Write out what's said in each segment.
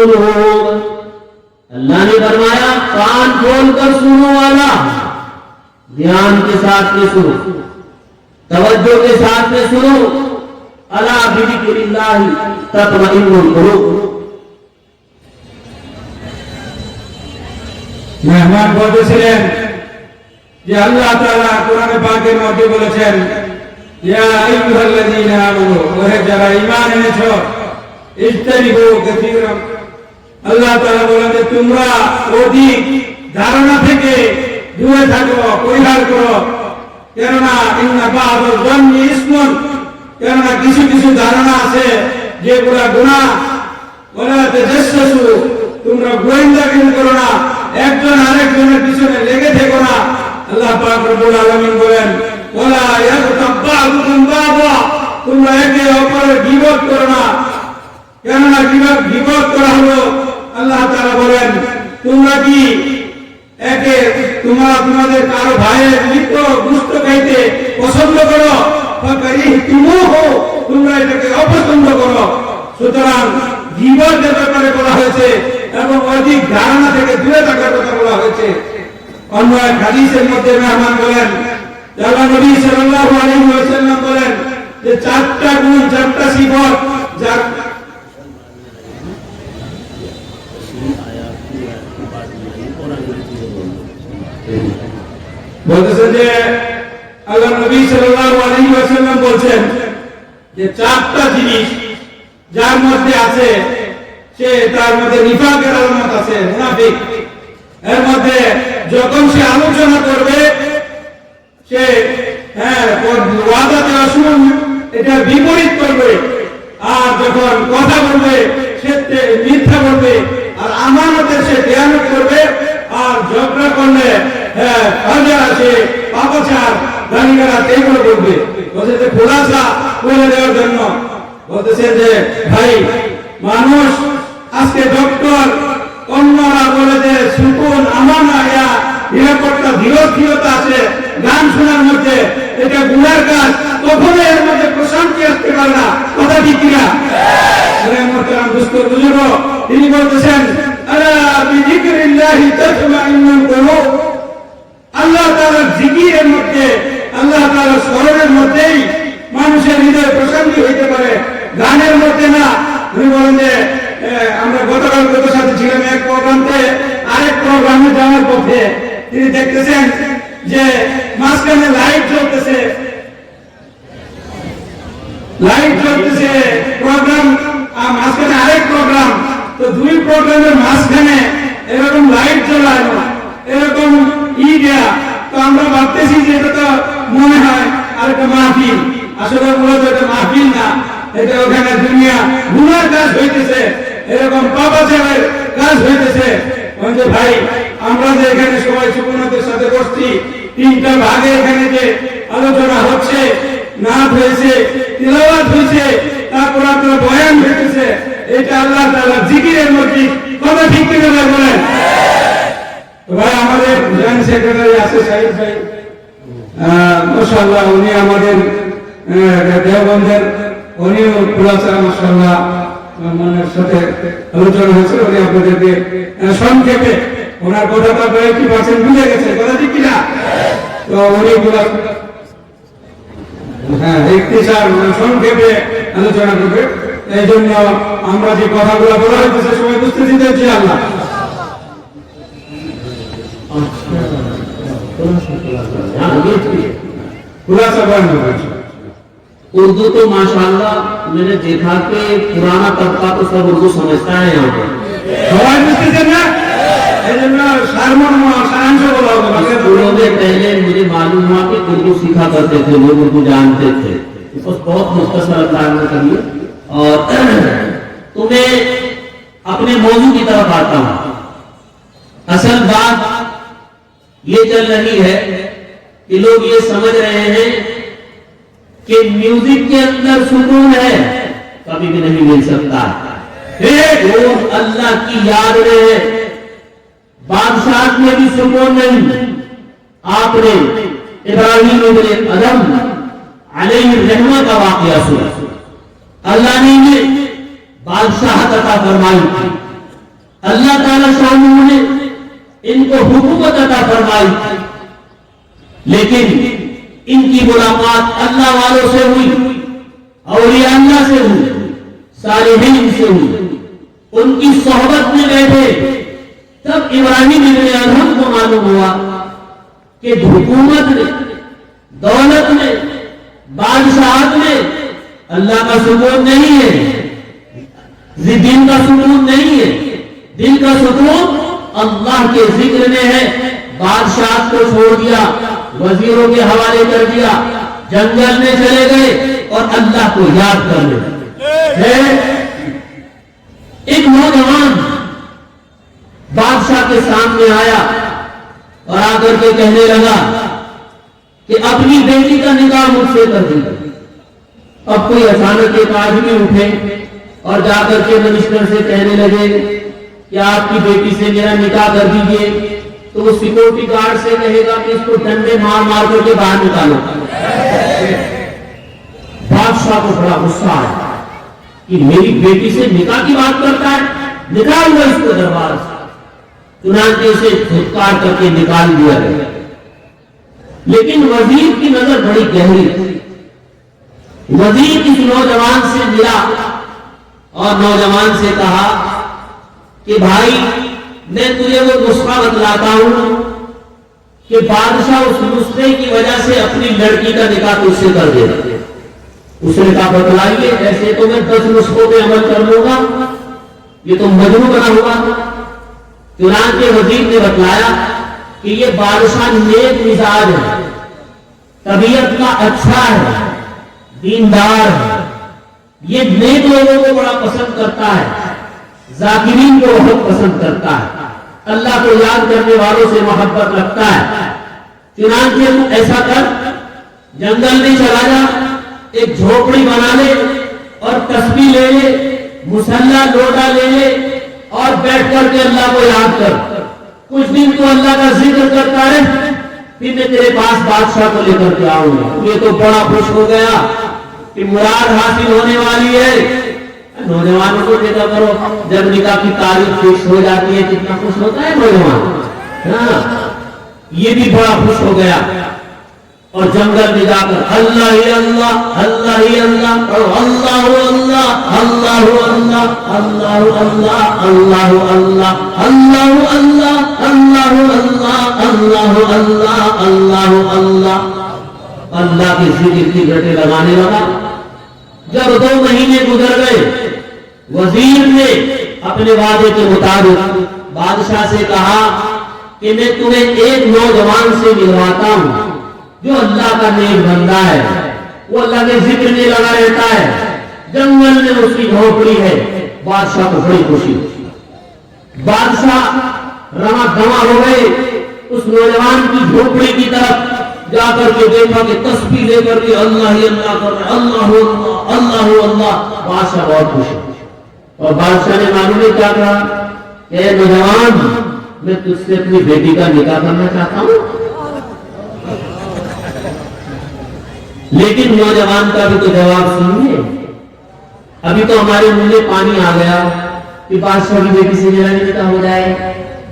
القلوب. اللہ نے فرمایا کان کھول کر سنو والا، دھیان کے ساتھ میں سنو، توجہ کے ساتھ میں سنو. الا بذکر اللہ تطمئن القلوب. মেহমান বলতেছিলেন যে আল্লাহ তাআলা কোরআনে পাকের মধ্যে বলেছেন ইয়া আইয়ুহাল্লাযীনা আমানু, ওহে যারা ঈমান এনেছো, ইজতানিবু কাসীরাম। আল্লাহ তাআলা বলেন যে তোমরা অধিক ধারণা থেকে দূরে থাকো, পরিহার করো। কেননা ইন্না বা'দাল যান্নি ইসমুন, কেননা কিছু কিছু ধারণা আছে যেগুলো গুনাহ। ওয়ালা তাজাসসু, তোমরা গোয়েন্দাগিরি করো না, একজন আরেকজনের পিছনে লেগে থেকো না। আল্লাহ পাক রব্বুল আলামিন বলেন ওয়ালা ইয়াগতাব বা'দুকুম বা'দা, তোমরা একে অপরের গীবত করো না। কেননা গীবত করা হলো, আল্লাহ তাআলা বলেন তোমরা কি একে তোমাদের কারো ভাইয়ের মৃত্যু গুস্ত খাইতে পছন্দ করো? ফাকারিহতুমুহু, তোমরা এটাকে অপছন্দ করো। সুতরাং গীবতের ব্যাপারে বলা হয়েছে এবং অধিক ধারণা থেকে দূরে থাকার কথা বলা হয়েছে। অন্য এক হাদিসের মধ্যে মেহমান বলেন, আল্লাহ নবী সাল্লাল্লাহু আলাইহি ওয়াসাল্লাম বলেন যে চারটা গুণ, চারটা সিফত যার বলতেছে যে আল্লাহ নবী সাল্লাল্লাহু আলাইহি ওয়াসাল্লাম বলছেন যে চারটা জিনিস যার মধ্যে আছে সে তার মধ্যে নিফাকের আলামত আছে, মুনাফিক। এর মধ্যে যখন সে আলোচনা করবে সে ওয়াদা দেওয়া শুরু এটা বিপরীত করবে, আর যখন কথা বলবে সে মিথ্যা বলবে, আর আমানতের সে খেয়ানত করবে, আর ঝগড়া করলে সে পাপাচার গালিগালাজ এগুলো বলবে। বলছে যে খোলাসা করে দেওয়ার জন্য বলতেছে যে ভাই, মানুষ আজকে ডক্টর অন্যরা বলে যে সুকুন আমানা ইয়া নিরাপত্তা ধীরতা আছে গান শোনার মধ্যে, এটা গুনার কাজ, কখনো এর মধ্যে প্রশান্তি আসতে পারে না। কথা ঠিক কিনা? তিনি বলতেছেন আলা বিযিকরিল্লাহি তাতমাইন্নুল কুলুব, আল্লাহ তাআলার জিকিরের মধ্যে, আল্লাহ তাআলার স্মরণের মধ্যেই মানুষের হৃদয়ে প্রশান্তি হইতে পারে, গানের মধ্যে না। উনি বলেন যে আমরা গতকাল সাথে ছিলাম এক প্রোগ্রামে, আরেক প্রোগ্রামে যাওয়ার পথে তিনি দেখতেছেন যে মাঝখানে লাইট জ্বলতেছে, প্রোগ্রাম মাঝখানে আরেক প্রোগ্রাম, তো দুই প্রোগ্রামের মাঝখানে এরকম লাইট জ্বলানো, এরকম দেয়া। তো আমরা ভাবতেছি যে এটা তো মনে হয় আর একটা মাহফিল, আসলে মূলত এটা মাহফিল না, এটা ওখানে দুনিয়া গুনার কাজ হইতেছে, এরকম পাপাচারের কাজ হইতেছে। ভাই, আমরা যে এখানে সবাই সুকুনতের সাথে বসছি, তিনটা ভাগে এখানে যে আলোচনা হচ্ছে, নাত হয়েছে, তিলাওয়াত হয়েছে, তারপর আপনার বয়ান হইতেছে, এটা আল্লাহ তাআলার জিকিরের মধ্যে। কথা ঠিক কিনা ভাই বলেন? তো ভাই, আমাদের জয়েন্ট সেক্রেটারি আছে সাহিদ ভাই, মাশাআল্লাহ, উনি আমাদের দেওবন্দের, উনিও খোলাসা মাশাআল্লাহ মনের সাথে আলোচনা হয়েছে। উনি আপনাদেরকে সংক্ষেপে, ওনার কথাটা প্রায় 80% বুঝে গেছে। কথা ঠিক কিনা? তো উনি সংক্ষেপে আলোচনা করবে। এই জন্য আমরা যে কথাগুলো বলা হইতেছে সবাই বুঝতেছি তো ইনশাআল্লাহ। اردو تو ماشاءاللہ میں نے دیکھا کہ پرانا طبقہ تو سب اردو سمجھتا ہے یہاں پر. اسکولوں میں پہلے مجھے معلوم ہوا کہ اردو سیکھا کرتے تھے لوگ، اردو جانتے تھے. اس بہت مختصر انداز میں کریے اور تمہیں اپنے موضوع کی طرف آتا ہوں. اصل بات یہ چل رہی ہے کہ لوگ یہ سمجھ رہے ہیں کہ میوزک کے اندر سکون ہے، کبھی بھی نہیں مل سکتا. اللہ کی یاد میں بادشاہ میں بھی سکون نہیں. آپ نے ابراہیم ابن ادم علیہ الرحمہ کا واقعہ سنا. اللہ نے بادشاہت عطا فرمائی تھی، اللہ تعالیٰ شاہ نے ان کو حکومت عطا فرمائی، لیکن ان کی ملاقات اللہ والوں سے ہوئی، اولیاء اللہ سے ہوئی، صالحین سے ہوئی، ان کی صحبت میں بیٹھے، تب ابراہیم ابن ادہم کو معلوم ہوا کہ حکومت میں، دولت میں، بادشاہت میں اللہ کا سکون نہیں ہے، دل کا سکون نہیں ہے، دل کا سکون اللہ کے ذکر میں ہے۔ بادشاہت کو چھوڑ دیا، وزیروں کے حوالے کر دیا، جنگل میں چلے گئے اور اللہ کو یاد کر لے۔ ایک نوجوان بادشاہ کے سامنے آیا اور آ کر کے کہنے لگا کہ اپنی بیٹی کا نکاح مجھ سے کر دیا۔ اب کوئی اچانک ایک آدمی اٹھے اور جا کر کے منسٹر سے کہنے لگے کہ آپ کی بیٹی سے میرا نکاح کر دیجئے، تو وہ سیکورٹی گارڈ سے کہے گا کہ اس کو ڈنڈے مار مار کر کے باہر نکالو۔ بادشاہ کو بڑا غصہ آیا کہ میری بیٹی سے نکاح کی بات کرتا ہے، نکال دو اس کو دربار سے۔ چنانچہ اسے دھتکار کر کے نکال دیا گیا۔ لیکن وزیر کی نظر بڑی گہری تھی۔ وزیر اس نوجوان سے ملا اور نوجوان سے کہا کہ بھائی میں تجھے وہ نسخہ بتلاتا ہوں کہ بادشاہ اس نسخے کی وجہ سے اپنی لڑکی کا نکاح تجھ سے کر دے گا۔ اس نے کہا بتلائیے، ایسے تو میں 10 نسخوں پہ عمل کر لوں گا، یہ تو مجنون بنا ہوا۔ چنانچہ وزیر نے بتلایا کہ یہ بادشاہ نیک مزاج ہے، طبیعت کا اچھا ہے، دیندار ہے، یہ نیک لوگوں کو بڑا پسند کرتا ہے، ذاکرین کو بہت پسند کرتا ہے، اللہ کو یاد کرنے والوں سے محبت رکھتا ہے۔ چنانچہ تو ایسا کر، جنگل میں چلا جا، ایک جھوپڑی بنا لے اور تسبیح لے لے، مسلح لوٹا لے لے اور بیٹھ کر کے اللہ کو یاد کر۔ کچھ دن تو اللہ کا ذکر کرتا ہے، پھر میں تیرے پاس بادشاہ کو لے کر کے آؤں گا۔ یہ تو بڑا خوش ہو گیا کہ مراد حاصل ہونے والی ہے۔ نوجوانوں کو دیکھا کرو، جب نکاح کی تاریخ فکس ہو جاتی ہے کتنا خوش ہوتا ہے نوجوان۔ یہ بھی بڑا خوش ہو گیا اور جنگل میں جا کر اللہ ہی اللہ، اللہ ہی اللہ، اور اللہ اللہ، اللہ اللہ، اللہ اللہ، اللہ اللہ، اللہ اللہ، اللہ اللہ، اللہ اللہ، اللہ اللہ، اللہ کے ذکر کی گھٹے لگانے لگا۔ جب 2 مہینے گزر گئے، وزیر نے اپنے وعدے کے مطابق بادشاہ سے کہا کہ میں تمہیں ایک نوجوان سے ملواتا ہوں جو اللہ کا نیک بندہ ہے، وہ اللہ کے ذکر میں لگا رہتا ہے، جنگل میں اس کی جھوپڑی ہے۔ بادشاہ کو بڑی خوشی ہوئی۔ بادشاہ رواں دواں ہو گئے، اس نوجوان کی جھوپڑی کی طرف جا کر کے دیکھا کہ تسبیح لے کر کے اللہ ہی اللہ کر رہے، اللہ اللہ، اللہ اللہ۔ بادشاہ بہت خوش ہے اور بادشاہ نے معلوم ہے کیا کہا کہ اے نوجوان، میں تجھ سے اپنی بیٹی کا نکاح کرنا چاہتا ہوں۔ لیکن نوجوان کا بھی تو جواب سنیے۔ ابھی تو ہمارے منہ میں پانی آ گیا کہ بادشاہ کی بیٹی سے میرا بھی نکاح ہو جائے،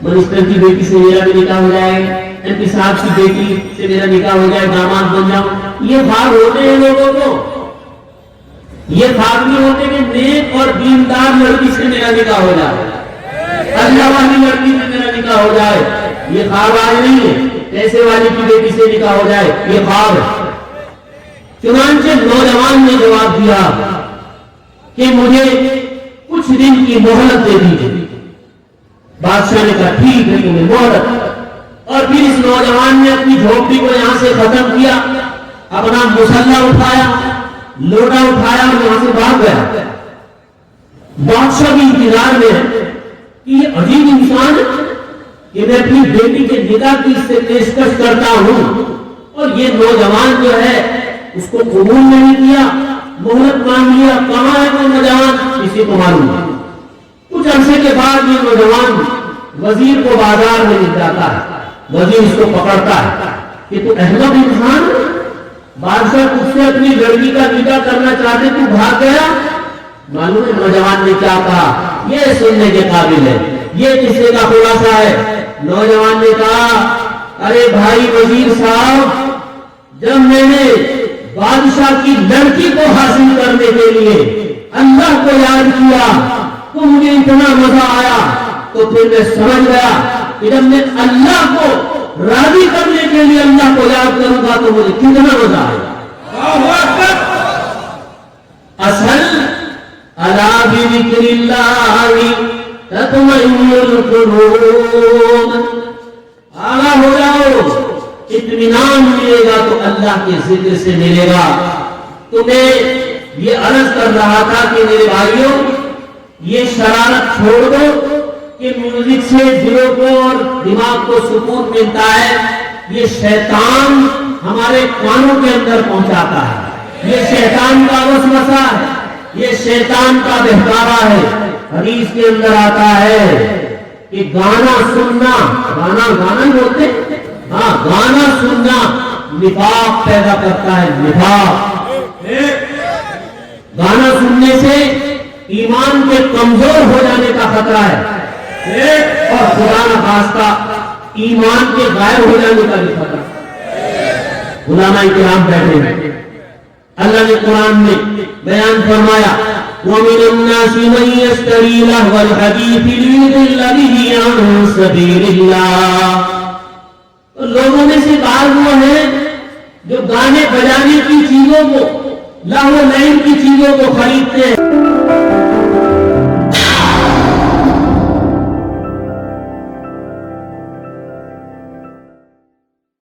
منسٹر کی بیٹی سے میرا بھی نکاح ہو جائے، ایم پی صاحب کی بیٹی سے میرا نکاح ہو جائے، داماد بن جاؤں۔ یہ خواب ہوتے ہیں لوگوں کو، یہ خواب نہیں ہوتے کہ نیک اور دیندار لڑکی سے میرا نکاح ہو جائے، اللہ والی لڑکی سے میرا نکاح ہو جائے۔ یہ خواب آج نہیں ہے پیسے والی کی بیٹی سے نکاح ہو جائے، یہ خواب ہے۔ چنانچہ نوجوان نے جواب دیا کہ مجھے کچھ دن کی مہلت دے دیجیے۔ بادشاہ نے کہا ٹھیک ہے تمہیں مہلت۔ اور پھر اس نوجوان نے اپنی جھوپڑی کو یہاں سے ختم کیا، اپنا مسلح اٹھایا، لوٹا اٹھایا اور یہاں سے بھاگ گیا۔ بادشاہ بھی انتظار میں ہے کہ یہ عجیب انسان ہے کہ میں اپنی بیٹی کے نکاح کی اس سے پیشکش کرتا ہوں اور یہ نوجوان جو ہے اس کو قبول نہیں کیا، مہلت مانگ لیا۔ کہاں ہے وہ نوجوان؟ کسی کو معلوم نہیں۔ کچھ عرصے کے بعد یہ نوجوان وزیر کو بازار میں مل جاتا ہے۔ وزیر اس کو پکڑتا ہے کہ تو احمد انسان، بادشاہ تجھ سے اپنی لڑکی کا نکاح کرنا چاہتے تو بھاگ گیا۔ معلوم ہے نوجوان نے کیا کہا؟ یہ سننے کے قابل ہے یہ قصے کا خلاصہ ہے. نوجوان نے کہا ارے بھائی وزیر صاحب، جب میں نے بادشاہ کی لڑکی کو حاصل کرنے کے لیے اللہ کو یاد کیا تو مجھے اتنا مزہ آیا، تو پھر میں سمجھ گیا کہ جب میں اللہ کو راضی کرنے کے لیے اللہ کو یاد کروں گا تو مجھے کتنا مزہ آئے گا. اصل الا بذکر اللہ تطمئن القلوب، آگاہ ہو جاؤ، اطمینان ملے گا تو اللہ کے ذکر سے ملے گا. تمہیں یہ عرض کر رہا تھا کہ میرے بھائیوں یہ شرارت چھوڑ دو کہ میوزک سے دلوں کو اور دماغ کو سکون ملتا ہے. یہ شیطان ہمارے کانوں کے اندر پہنچاتا ہے، یہ شیطان کا وسوسہ ہے، یہ شیطان کا بہکارا ہے. حدیث کے اندر آتا ہے کہ گانا سننا، گانا ہی بولتے، ہاں گانا سننا نفاق پیدا کرتا ہے. نفاق، گانا سننے سے ایمان کے کمزور ہو جانے کا خطرہ ہے اور خدا نخواستہ ایمان کے غائب ہو جانے کا بھی خطرہ. علماء کرام بیٹھے ہیں، اللہ نے قرآن میں بیان فرمایا وَمِنَ النَّاسِ مَن يَشْتَرِي لَهْوَ الْحَدِيثِ لِيُضِلَّ بِهِ عَن سَبِيلِ اللَّهِ. لوگوں میں سے بعض وہ ہیں جو گانے بجانے کی چیزوں کو، لہو لعب کی چیزوں کو خریدتے ہیں